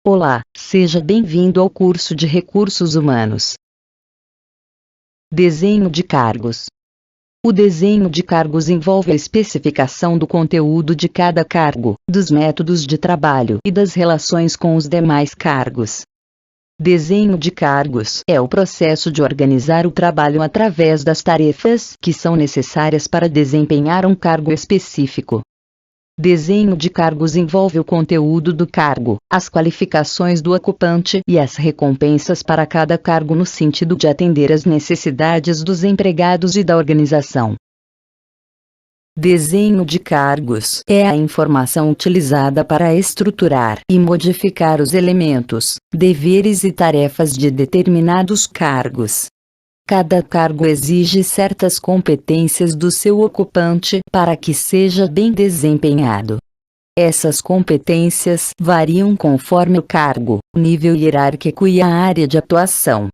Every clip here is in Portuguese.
Olá, seja bem-vindo ao curso de Recursos Humanos. Desenho de cargos. O desenho de cargos envolve a especificação do conteúdo de cada cargo, dos métodos de trabalho e das relações com os demais cargos. Desenho de cargos é o processo de organizar o trabalho através das tarefas que são necessárias para desempenhar um cargo específico. Desenho de cargos envolve o conteúdo do cargo, as qualificações do ocupante e as recompensas para cada cargo no sentido de atender às necessidades dos empregados e da organização. Desenho de cargos é a informação utilizada para estruturar e modificar os elementos, deveres e tarefas de determinados cargos. Cada cargo exige certas competências do seu ocupante para que seja bem desempenhado. Essas competências variam conforme o cargo, o nível hierárquico e a área de atuação.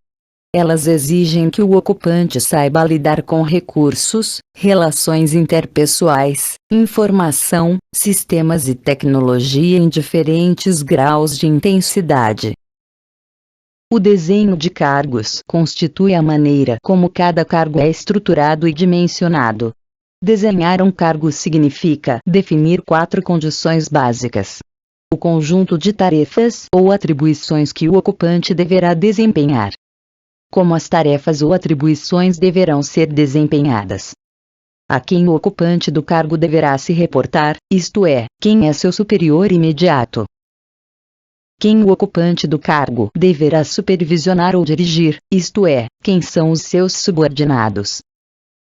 Elas exigem que o ocupante saiba lidar com recursos, relações interpessoais, informação, sistemas e tecnologia em diferentes graus de intensidade. O desenho de cargos constitui a maneira como cada cargo é estruturado e dimensionado. Desenhar um cargo significa definir 4 condições básicas: o conjunto de tarefas ou atribuições que o ocupante deverá desempenhar, como as tarefas ou atribuições deverão ser desempenhadas, a quem o ocupante do cargo deverá se reportar, isto é, quem é seu superior imediato, quem o ocupante do cargo deverá supervisionar ou dirigir, isto é, quem são os seus subordinados.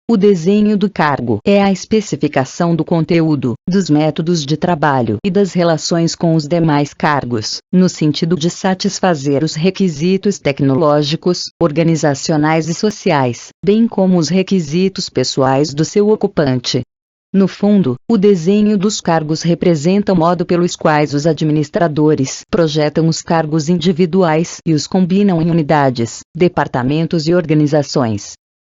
O desenho do cargo é a especificação do conteúdo, dos métodos de trabalho e das relações com os demais cargos, no sentido de satisfazer os requisitos tecnológicos, organizacionais e sociais, bem como os requisitos pessoais do seu ocupante. No fundo, o desenho dos cargos representa o modo pelos quais os administradores projetam os cargos individuais e os combinam em unidades, departamentos e organizações.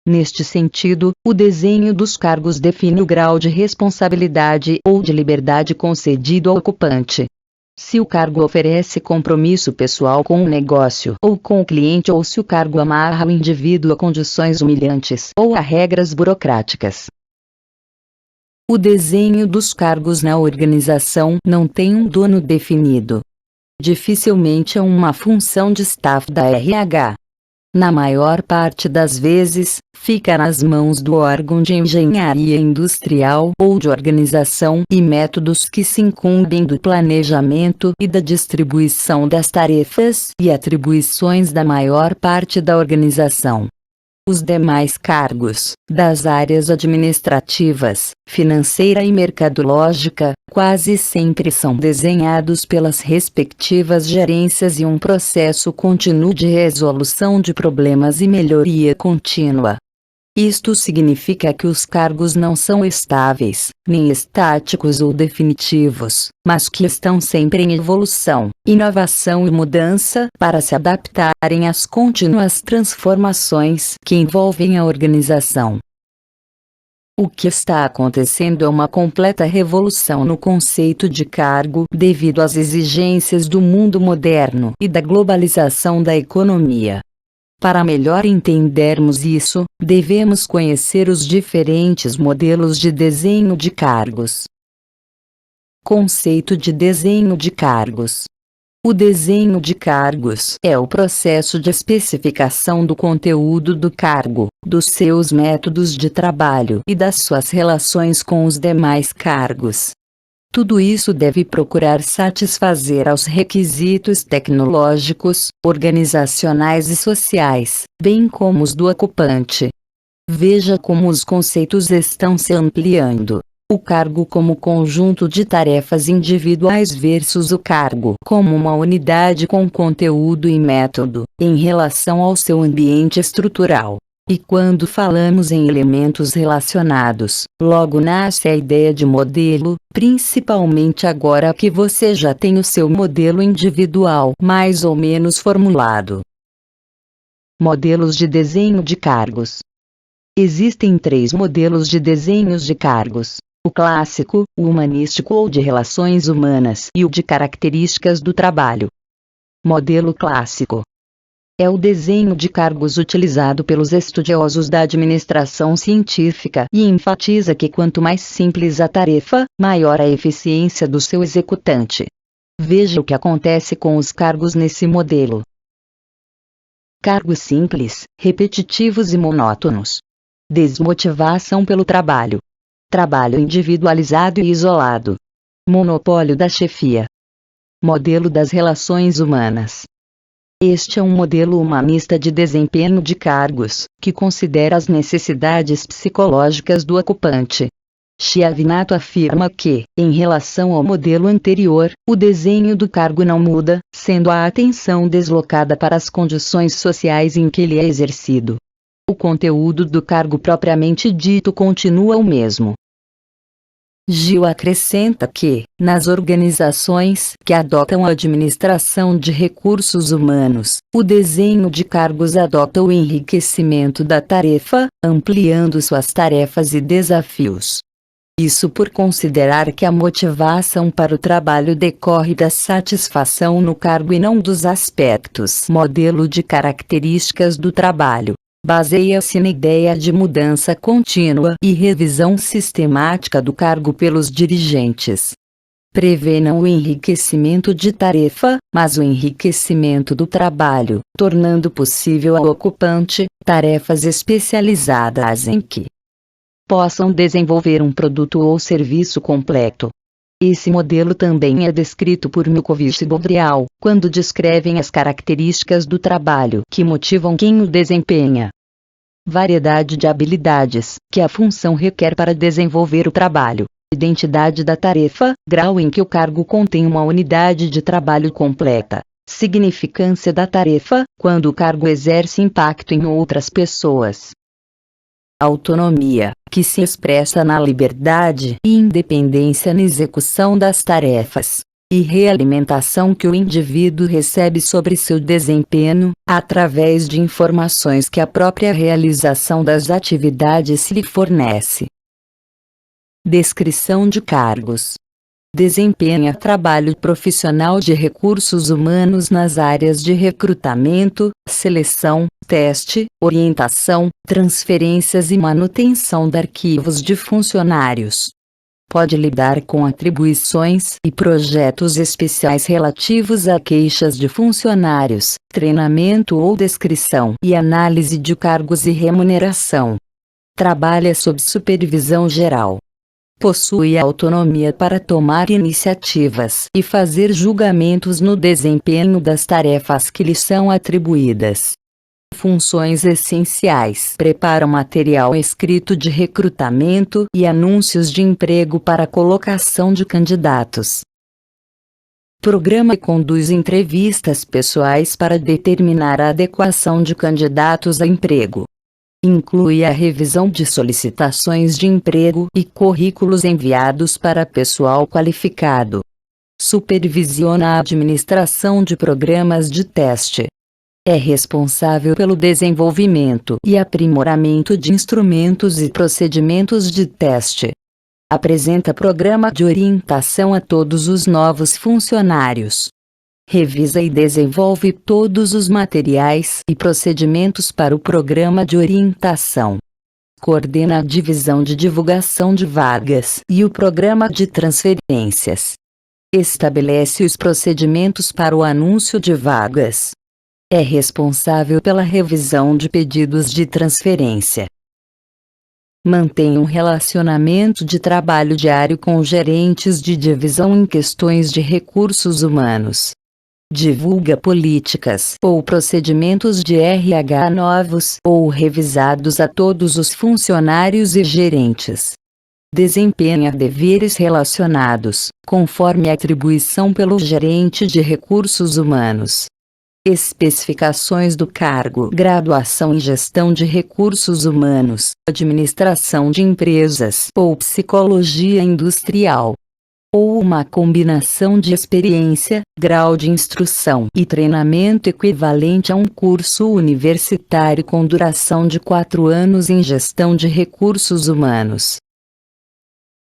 Neste sentido, o desenho dos cargos define o grau de responsabilidade ou de liberdade concedido ao ocupante. Se o cargo oferece compromisso pessoal com o negócio ou com o cliente, ou se o cargo amarra o indivíduo a condições humilhantes ou a regras burocráticas. O desenho dos cargos na organização não tem um dono definido. Dificilmente é uma função de staff da RH. Na maior parte das vezes, fica nas mãos do órgão de engenharia industrial ou de organização e métodos que se incumbem do planejamento e da distribuição das tarefas e atribuições da maior parte da organização. Os demais cargos, das áreas administrativas, financeira e mercadológica, quase sempre são desenhados pelas respectivas gerências em um processo contínuo de resolução de problemas e melhoria contínua. Isto significa que os cargos não são estáveis, nem estáticos ou definitivos, mas que estão sempre em evolução, inovação e mudança para se adaptarem às contínuas transformações que envolvem a organização. O que está acontecendo é uma completa revolução no conceito de cargo devido às exigências do mundo moderno e da globalização da economia. Para melhor entendermos isso, devemos conhecer os diferentes modelos de desenho de cargos. Conceito de desenho de cargos. O desenho de cargos é o processo de especificação do conteúdo do cargo, dos seus métodos de trabalho e das suas relações com os demais cargos. Tudo isso deve procurar satisfazer aos requisitos tecnológicos, organizacionais e sociais, bem como os do ocupante. Veja como os conceitos estão se ampliando. O cargo como conjunto de tarefas individuais versus o cargo como uma unidade com conteúdo e método, em relação ao seu ambiente estrutural. E quando falamos em elementos relacionados, logo nasce a ideia de modelo, principalmente agora que você já tem o seu modelo individual mais ou menos formulado. Modelos de desenho de cargos. Existem 3 modelos de desenhos de cargos: o clássico, o humanístico ou de relações humanas, e o de características do trabalho. Modelo clássico. É o desenho de cargos utilizado pelos estudiosos da administração científica e enfatiza que quanto mais simples a tarefa, maior a eficiência do seu executante. Veja o que acontece com os cargos nesse modelo. Cargos simples, repetitivos e monótonos. Desmotivação pelo trabalho. Trabalho individualizado e isolado. Monopólio da chefia. Modelo das relações humanas. Este é um modelo humanista de desempenho de cargos, que considera as necessidades psicológicas do ocupante. Chiavinato afirma que, em relação ao modelo anterior, o desenho do cargo não muda, sendo a atenção deslocada para as condições sociais em que ele é exercido. O conteúdo do cargo propriamente dito continua o mesmo. Gil acrescenta que, nas organizações que adotam a administração de recursos humanos, o desenho de cargos adota o enriquecimento da tarefa, ampliando suas tarefas e desafios. Isso por considerar que a motivação para o trabalho decorre da satisfação no cargo e não dos aspectos. Modelo de características do trabalho. Baseia-se na ideia de mudança contínua e revisão sistemática do cargo pelos dirigentes. Prevê não o enriquecimento de tarefa, mas o enriquecimento do trabalho, tornando possível ao ocupante tarefas especializadas em que possam desenvolver um produto ou serviço completo. Esse modelo também é descrito por Milkovich e Bobrial, quando descrevem as características do trabalho que motivam quem o desempenha. Variedade de habilidades que a função requer para desenvolver o trabalho. Identidade da tarefa, grau em que o cargo contém uma unidade de trabalho completa. Significância da tarefa, quando o cargo exerce impacto em outras pessoas. Autonomia, que se expressa na liberdade e independência na execução das tarefas, e realimentação que o indivíduo recebe sobre seu desempenho, através de informações que a própria realização das atividades lhe fornece. Descrição de cargos. Desempenha trabalho profissional de recursos humanos nas áreas de recrutamento, seleção, teste, orientação, transferências e manutenção de arquivos de funcionários. Pode lidar com atribuições e projetos especiais relativos a queixas de funcionários, treinamento ou descrição e análise de cargos e remuneração. Trabalha sob supervisão geral. Possui autonomia para tomar iniciativas e fazer julgamentos no desempenho das tarefas que lhe são atribuídas. Funções essenciais: prepara material escrito de recrutamento e anúncios de emprego para colocação de candidatos. Programa e conduz entrevistas pessoais para determinar a adequação de candidatos a emprego. Inclui a revisão de solicitações de emprego e currículos enviados para pessoal qualificado. Supervisiona a administração de programas de teste. É responsável pelo desenvolvimento e aprimoramento de instrumentos e procedimentos de teste. Apresenta programa de orientação a todos os novos funcionários. Revisa e desenvolve todos os materiais e procedimentos para o programa de orientação. Coordena a divisão de divulgação de vagas e o programa de transferências. Estabelece os procedimentos para o anúncio de vagas. É responsável pela revisão de pedidos de transferência. Mantém um relacionamento de trabalho diário com gerentes de divisão em questões de recursos humanos. Divulga políticas ou procedimentos de RH novos ou revisados a todos os funcionários e gerentes. Desempenha deveres relacionados, conforme a atribuição pelo gerente de recursos humanos. Especificações do cargo: graduação em gestão de recursos humanos, administração de empresas ou psicologia industrial. Ou uma combinação de experiência, grau de instrução e treinamento equivalente a um curso universitário com duração de 4 anos em gestão de recursos humanos.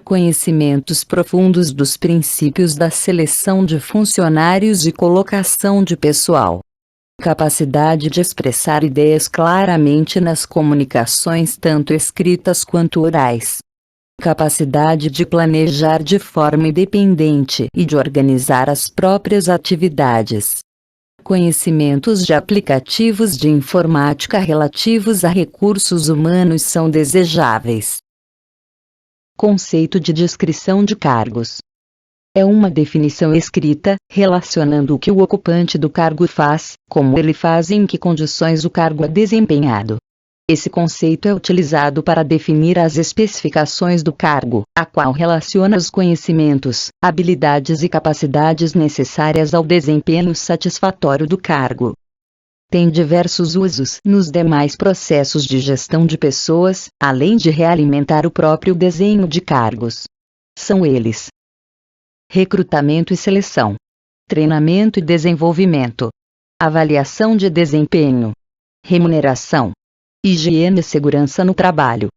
Conhecimentos profundos dos princípios da seleção de funcionários e colocação de pessoal. Capacidade de expressar ideias claramente nas comunicações tanto escritas quanto orais. Capacidade de planejar de forma independente e de organizar as próprias atividades. Conhecimentos de aplicativos de informática relativos a recursos humanos são desejáveis. Conceito de descrição de cargos. É uma definição escrita, relacionando o que o ocupante do cargo faz, como ele faz e em que condições o cargo é desempenhado. Esse conceito é utilizado para definir as especificações do cargo, a qual relaciona os conhecimentos, habilidades e capacidades necessárias ao desempenho satisfatório do cargo. Tem diversos usos nos demais processos de gestão de pessoas, além de realimentar o próprio desenho de cargos. São eles: recrutamento e seleção, treinamento e desenvolvimento, avaliação de desempenho, remuneração, higiene e segurança no trabalho.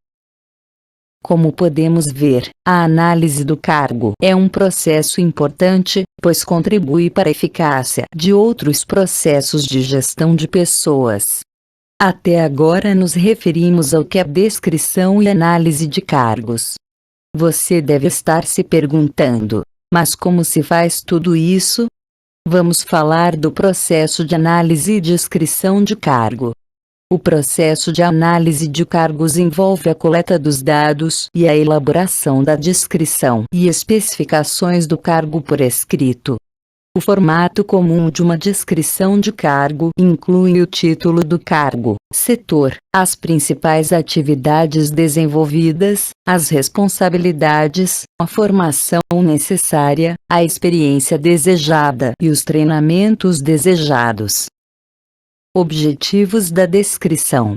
Como podemos ver, a análise do cargo é um processo importante, pois contribui para a eficácia de outros processos de gestão de pessoas. Até agora nos referimos ao que é descrição e análise de cargos. Você deve estar se perguntando: mas como se faz tudo isso? Vamos falar do processo de análise e descrição de cargo. O processo de análise de cargos envolve a coleta dos dados e a elaboração da descrição e especificações do cargo por escrito. O formato comum de uma descrição de cargo inclui o título do cargo, setor, as principais atividades desenvolvidas, as responsabilidades, a formação necessária, a experiência desejada e os treinamentos desejados. Objetivos da descrição.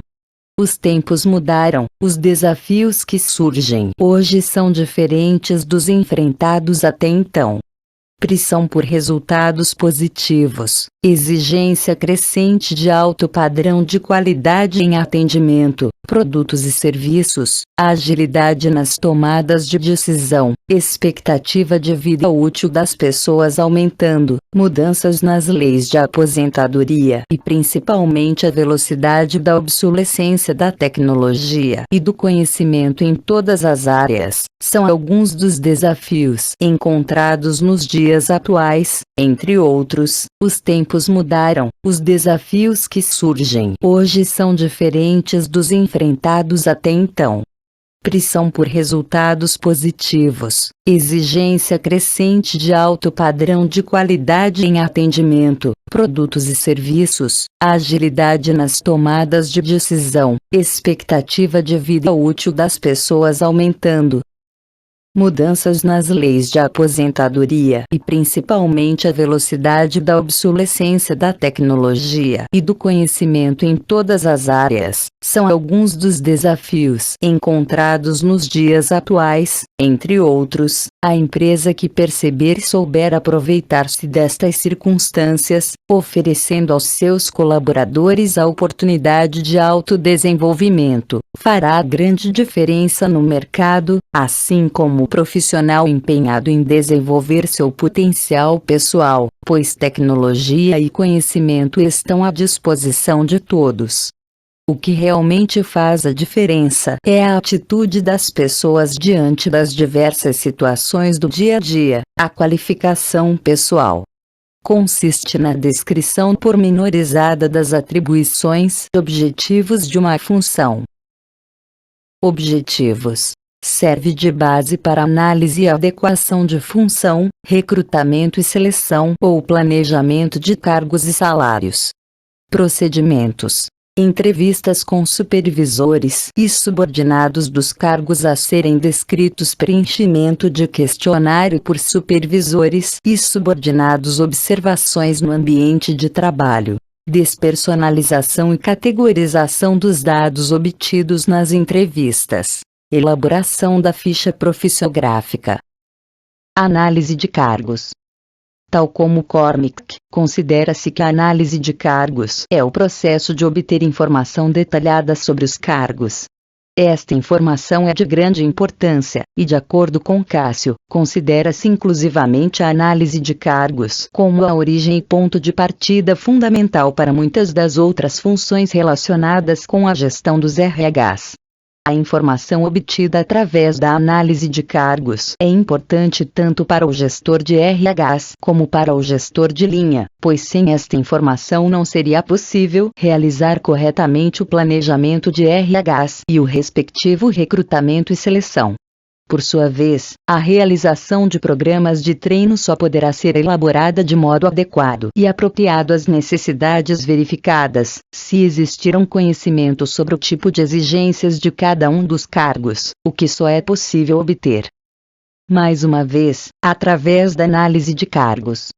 Os tempos mudaram, os desafios que surgem hoje são diferentes dos enfrentados até então. Pressão por resultados positivos, exigência crescente de alto padrão de qualidade em atendimento, produtos e serviços, agilidade nas tomadas de decisão, expectativa de vida útil das pessoas aumentando, mudanças nas leis de aposentadoria e principalmente a velocidade da obsolescência da tecnologia e do conhecimento em todas as áreas, são alguns dos desafios encontrados nos dias atuais. Entre outros, os tempos mudaram, os desafios que surgem hoje são diferentes dos enfrentados até então. Pressão por resultados positivos, exigência crescente de alto padrão de qualidade em atendimento, produtos e serviços, agilidade nas tomadas de decisão, expectativa de vida útil das pessoas aumentando. Mudanças nas leis de aposentadoria e principalmente a velocidade da obsolescência da tecnologia e do conhecimento em todas as áreas, são alguns dos desafios encontrados nos dias atuais. Entre outros, a empresa que perceber e souber aproveitar-se destas circunstâncias, oferecendo aos seus colaboradores a oportunidade de autodesenvolvimento, fará a grande diferença no mercado, assim como o profissional empenhado em desenvolver seu potencial pessoal, pois tecnologia e conhecimento estão à disposição de todos. O que realmente faz a diferença é a atitude das pessoas diante das diversas situações do dia a dia. A qualificação pessoal consiste na descrição pormenorizada das atribuições e objetivos de uma função. Objetivos: serve de base para análise e adequação de função, recrutamento e seleção ou planejamento de cargos e salários. Procedimentos: entrevistas com supervisores e subordinados dos cargos a serem descritos, preenchimento de questionário por supervisores e subordinados, observações no ambiente de trabalho, despersonalização e categorização dos dados obtidos nas entrevistas, elaboração da ficha profissiográfica. Análise de cargos. Tal como Cormick, considera-se que a análise de cargos é o processo de obter informação detalhada sobre os cargos. Esta informação é de grande importância, e de acordo com Cássio, considera-se inclusivamente a análise de cargos como a origem e ponto de partida fundamental para muitas das outras funções relacionadas com a gestão dos RHs. A informação obtida através da análise de cargos é importante tanto para o gestor de RHs como para o gestor de linha, pois sem esta informação não seria possível realizar corretamente o planejamento de RHs e o respectivo recrutamento e seleção. Por sua vez, a realização de programas de treino só poderá ser elaborada de modo adequado e apropriado às necessidades verificadas, se existir um conhecimento sobre o tipo de exigências de cada um dos cargos, o que só é possível obter, mais uma vez, através da análise de cargos.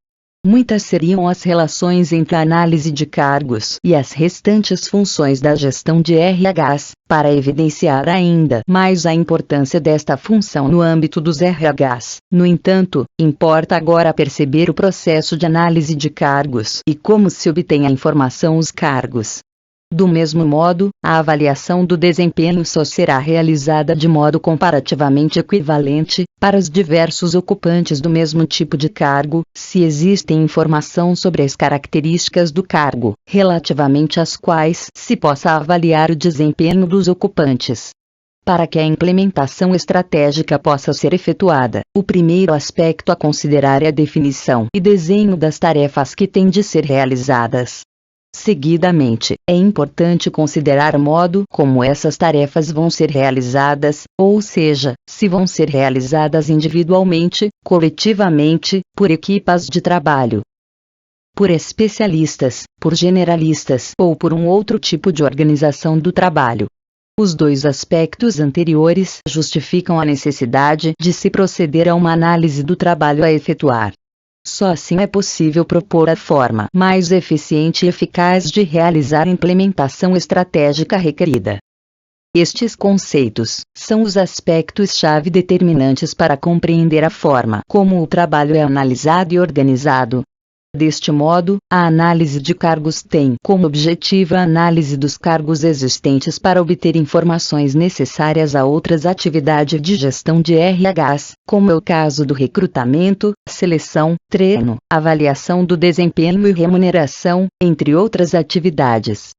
Muitas seriam as relações entre a análise de cargos e as restantes funções da gestão de RHs, para evidenciar ainda mais a importância desta função no âmbito dos RHs. No entanto, importa agora perceber o processo de análise de cargos e como se obtém a informação os cargos. Do mesmo modo, a avaliação do desempenho só será realizada de modo comparativamente equivalente, para os diversos ocupantes do mesmo tipo de cargo, se existem informação sobre as características do cargo, relativamente às quais se possa avaliar o desempenho dos ocupantes. Para que a implementação estratégica possa ser efetuada, o primeiro aspecto a considerar é a definição e desenho das tarefas que têm de ser realizadas. Seguidamente, é importante considerar o modo como essas tarefas vão ser realizadas, ou seja, se vão ser realizadas individualmente, coletivamente, por equipas de trabalho, por especialistas, por generalistas ou por um outro tipo de organização do trabalho. Os dois aspectos anteriores justificam a necessidade de se proceder a uma análise do trabalho a efetuar. Só assim é possível propor a forma mais eficiente e eficaz de realizar a implementação estratégica requerida. Estes conceitos são os aspectos-chave determinantes para compreender a forma como o trabalho é analisado e organizado. Deste modo, a análise de cargos tem como objetivo a análise dos cargos existentes para obter informações necessárias a outras atividades de gestão de RHs, como é o caso do recrutamento, seleção, treino, avaliação do desempenho e remuneração, entre outras atividades.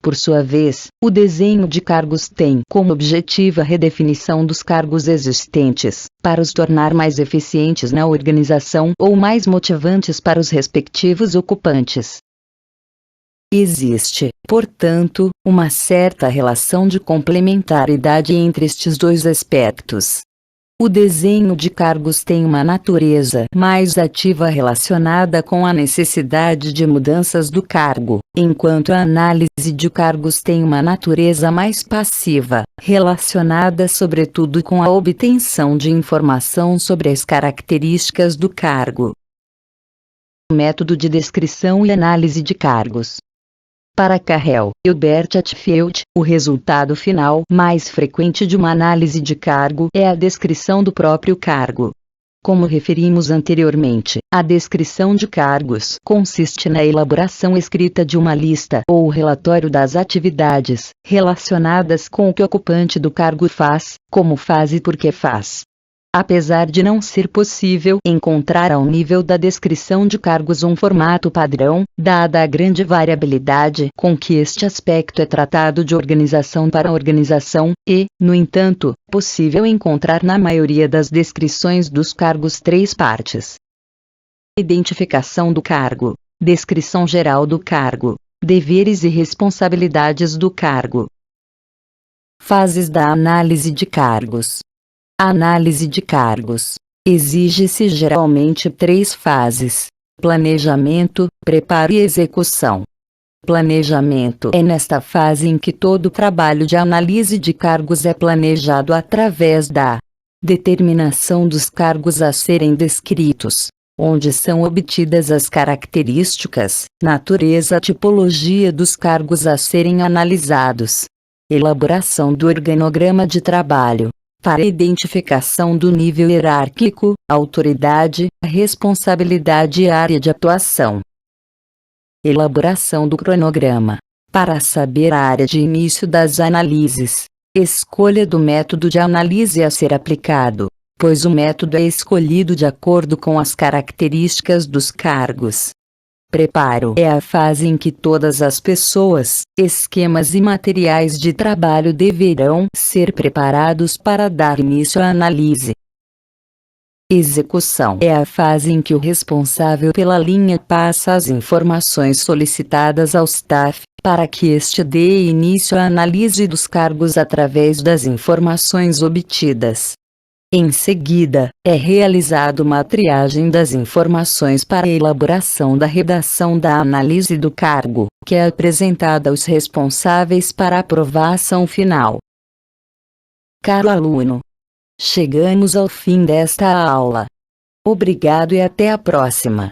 Por sua vez, o desenho de cargos tem como objetivo a redefinição dos cargos existentes, para os tornar mais eficientes na organização ou mais motivantes para os respectivos ocupantes. Existe, portanto, uma certa relação de complementaridade entre estes dois aspectos. O desenho de cargos tem uma natureza mais ativa relacionada com a necessidade de mudanças do cargo, enquanto a análise de cargos tem uma natureza mais passiva, relacionada sobretudo com a obtenção de informação sobre as características do cargo. Método de descrição e análise de cargos. Para Carrel, Hilbert Hatfield, o resultado final mais frequente de uma análise de cargo é a descrição do próprio cargo. Como referimos anteriormente, a descrição de cargos consiste na elaboração escrita de uma lista ou relatório das atividades relacionadas com o que o ocupante do cargo faz, como faz e por que faz. Apesar de não ser possível encontrar ao nível da descrição de cargos um formato padrão, dada a grande variabilidade com que este aspecto é tratado de organização para organização, no entanto, possível encontrar na maioria das descrições dos cargos três partes: identificação do cargo, descrição geral do cargo, deveres e responsabilidades do cargo. Fases da análise de cargos. A análise de cargos exige-se geralmente três fases: planejamento, preparo e execução. Planejamento é nesta fase em que todo o trabalho de análise de cargos é planejado através da determinação dos cargos a serem descritos, onde são obtidas as características, natureza e tipologia dos cargos a serem analisados. Elaboração do organograma de trabalho, para a identificação do nível hierárquico, autoridade, responsabilidade e área de atuação. Elaboração do cronograma, para saber a área de início das análises, Escolha do método de análise a ser aplicado, pois o método é escolhido de acordo com as características dos cargos. Preparo é a fase em que todas as pessoas, esquemas e materiais de trabalho deverão ser preparados para dar início à análise. Execução é a fase em que o responsável pela linha passa as informações solicitadas ao staff, para que este dê início à análise dos cargos através das informações obtidas. Em seguida, é realizada uma triagem das informações para a elaboração da redação da análise do cargo, que é apresentada aos responsáveis para aprovação final. Caro aluno, chegamos ao fim desta aula. Obrigado e até a próxima.